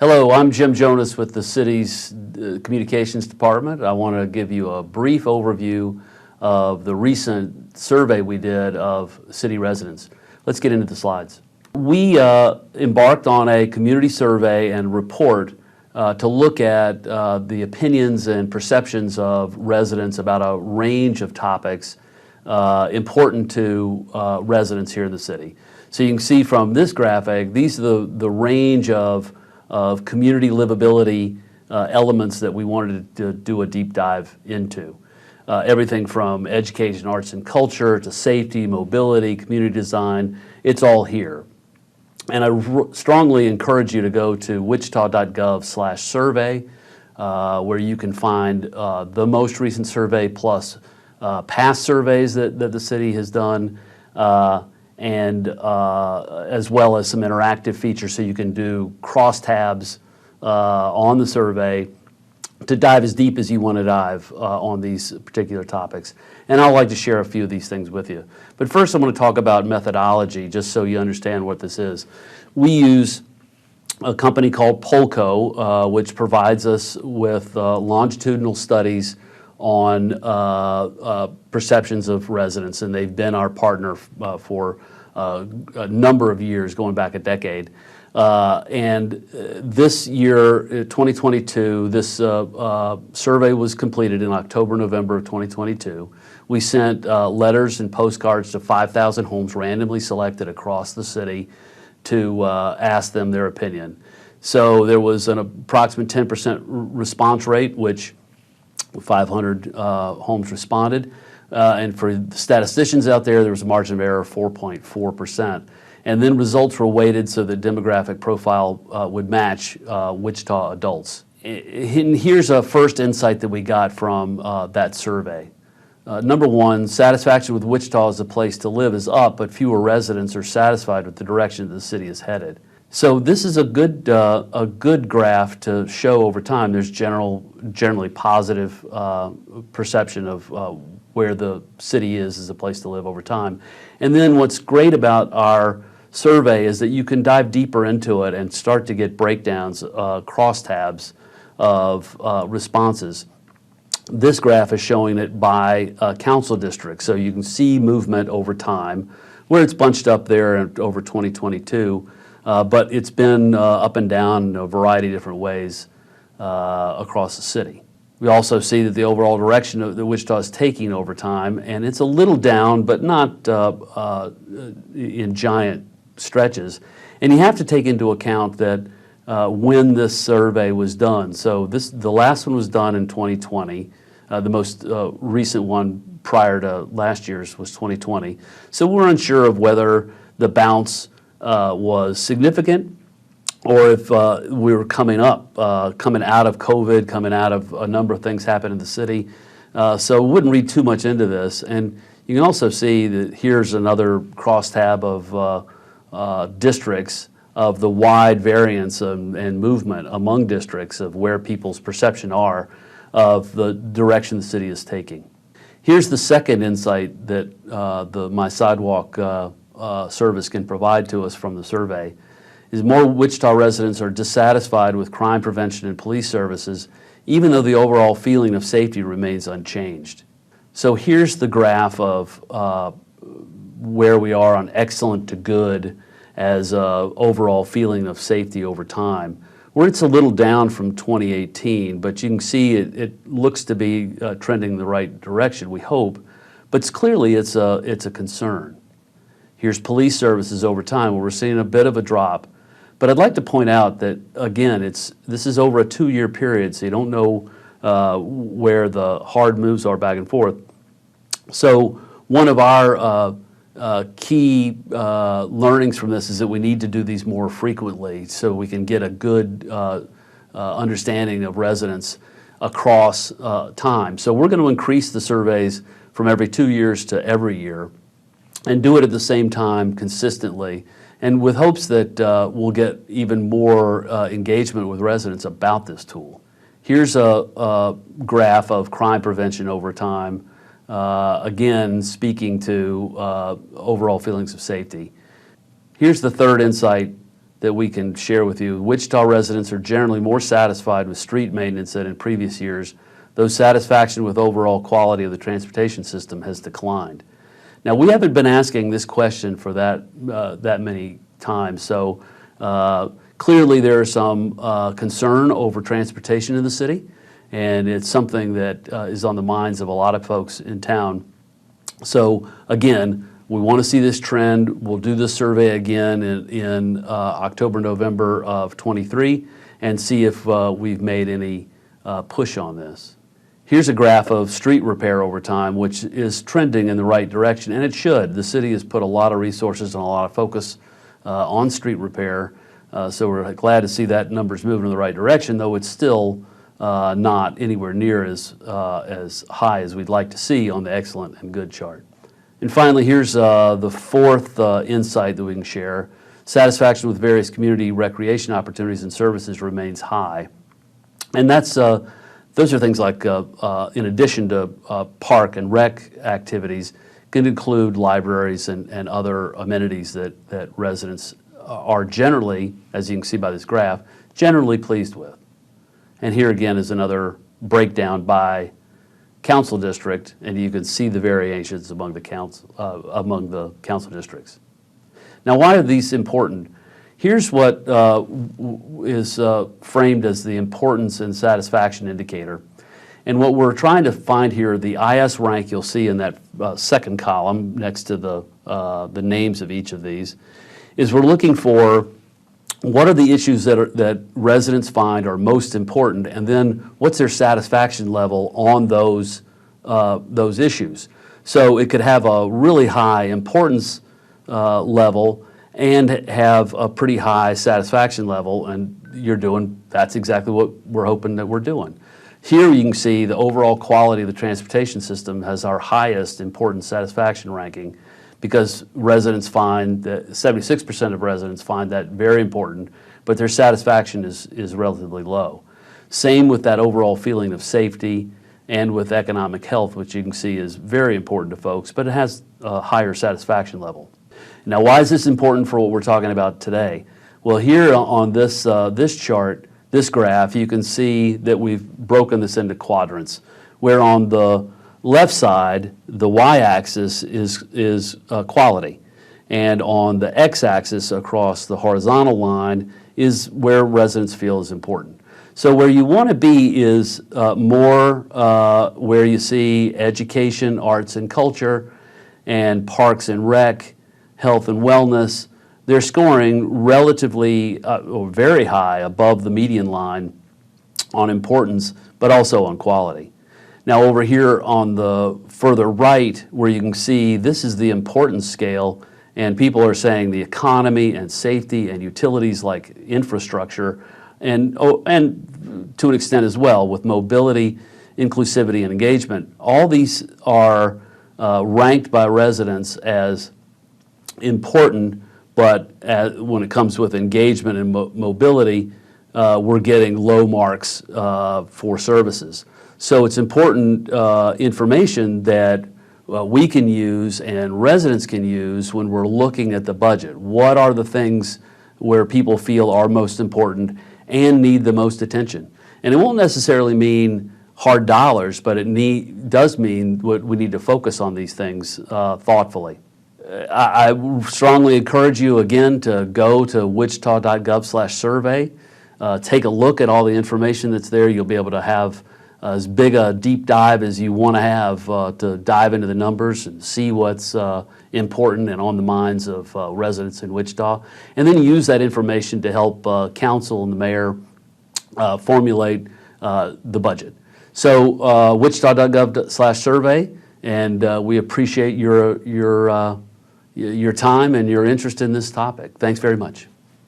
Hello, I'm Jim Jonas with the city's communications department. I want to give you a brief overview of the recent survey we did of city residents. Let's get into the slides. We embarked on a community survey and report to look at the opinions and perceptions of residents about a range of topics important to residents here in the city. So you can see from this graphic, these are the range of community livability elements that we wanted to do a deep dive into. Everything from education, arts and culture, to safety, mobility, community design, it's all here. And I strongly encourage you to go to wichita.gov/survey, where you can find the most recent survey plus past surveys that the city has done, and as well as some interactive features so you can do crosstabs on the survey to dive as deep as you want to dive on these particular topics. And I'd like to share a few of these things with you. But first I want to talk about methodology, just so you understand what this is. We use a company called Polco, which provides us with longitudinal studies on perceptions of residents, and they've been our partner for a number of years, going back a decade. And this year, 2022, this survey was completed in October, November of 2022. We sent letters and postcards to 5,000 homes randomly selected across the city to ask them their opinion. So there was an approximate 10% response rate, which 500 homes responded. And for the statisticians out there, there was a margin of error of 4.4%. And then results were weighted so the demographic profile would match Wichita adults. And here's a first insight that we got from that survey. Number one, satisfaction with Wichita as a place to live is up, but fewer residents are satisfied with the direction that the city is headed. So this is a good graph to show over time. There's generally positive perception of where the city is as a place to live over time. And then what's great about our survey is that you can dive deeper into it and start to get breakdowns, crosstabs of responses. This graph is showing it by council district, so you can see movement over time, where it's bunched up there over 2022. But it's been up and down in a variety of different ways across the city. We also see that the overall direction of the Wichita is taking over time, and it's a little down, but not in giant stretches. And you have to take into account that when this survey was done. So the last one was done in 2020. The most recent one prior to last year's was 2020. So we're unsure of whether the bounce was significant, or if we were coming out of COVID, coming out of a number of things happened in the city. So wouldn't read too much into this. And you can also see that here's another crosstab of districts, of the wide variance and movement among districts of where people's perception are of the direction the city is taking. Here's the second insight that the My Sidewalk service can provide to us from the survey, is more Wichita residents are dissatisfied with crime prevention and police services, even though the overall feeling of safety remains unchanged. So here's the graph of where we are on excellent to good as overall feeling of safety over time, where it's a little down from 2018, but you can see it looks to be trending the right direction, we hope, but clearly it's a concern. Here's police services over time, where we're seeing a bit of a drop. But I'd like to point out that, again, this is over a 2-year period, so you don't know where the hard moves are back and forth. So one of our key learnings from this is that we need to do these more frequently so we can get a good understanding of residents across time. So we're going to increase the surveys from every 2 years to every year, and do it at the same time consistently, and with hopes that we'll get even more engagement with residents about this tool. Here's a graph of crime prevention over time, again speaking to overall feelings of safety. Here's the third insight that we can share with you. Wichita residents are generally more satisfied with street maintenance than in previous years, though satisfaction with overall quality of the transportation system has declined. Now, we haven't been asking this question for that many times, so clearly there is some concern over transportation in the city, and it's something that is on the minds of a lot of folks in town. So again, we want to see this trend. We'll do this survey again in October, November of '23 and see if we've made any push on this. Here's a graph of street repair over time, which is trending in the right direction, and it should. The city has put a lot of resources and a lot of focus on street repair, so we're glad to see that number's moving in the right direction, though it's still not anywhere near as high as we'd like to see on the excellent and good chart. And finally, here's the fourth insight that we can share. Satisfaction with various community recreation opportunities and services remains high. And that's, those are things like, in addition to park and rec activities, can include libraries and other amenities that residents are generally, as you can see by this graph, generally pleased with. And here again is another breakdown by council district, and you can see the variations among the council districts. Now, why are these important? Here's what is framed as the importance and satisfaction indicator. And what we're trying to find here, the IS rank you'll see in that second column next to the names of each of these, is we're looking for what are the issues that residents find are most important, and then what's their satisfaction level on those issues. So it could have a really high importance level and have a pretty high satisfaction level, and that's exactly what we're hoping that we're doing. Here you can see the overall quality of the transportation system has our highest importance satisfaction ranking, because residents find that 76% of residents find that very important, but their satisfaction is relatively low. Same with that overall feeling of safety and with economic health, which you can see is very important to folks, but it has a higher satisfaction level. Now, why is this important for what we're talking about today? Well, here on this, this chart, this graph, you can see that we've broken this into quadrants, where on the left side, the y-axis is quality, and on the x-axis across the horizontal line is where residents feel is important. So where you want to be is more where you see education, arts and culture, and parks and rec, health and wellness. They're scoring relatively or very high above the median line on importance, but also on quality. Now over here on the further right, where you can see this is the importance scale, and people are saying the economy and safety and utilities like infrastructure, and to an extent as well with mobility, inclusivity, and engagement. All these are ranked by residents as important, but when it comes with engagement and mobility, we're getting low marks for services. So it's important information that we can use and residents can use when we're looking at the budget. What are the things where people feel are most important and need the most attention? And it won't necessarily mean hard dollars, but it does mean we need to focus on these things thoughtfully. I strongly encourage you again to go to wichita.gov/survey. Take a look at all the information that's there. You'll be able to have as big a deep dive as you want to have to dive into the numbers and see what's important and on the minds of residents in Wichita, and then use that information to help council and the mayor formulate the budget. So wichita.gov/survey, and we appreciate your time and your interest in this topic. Thanks very much.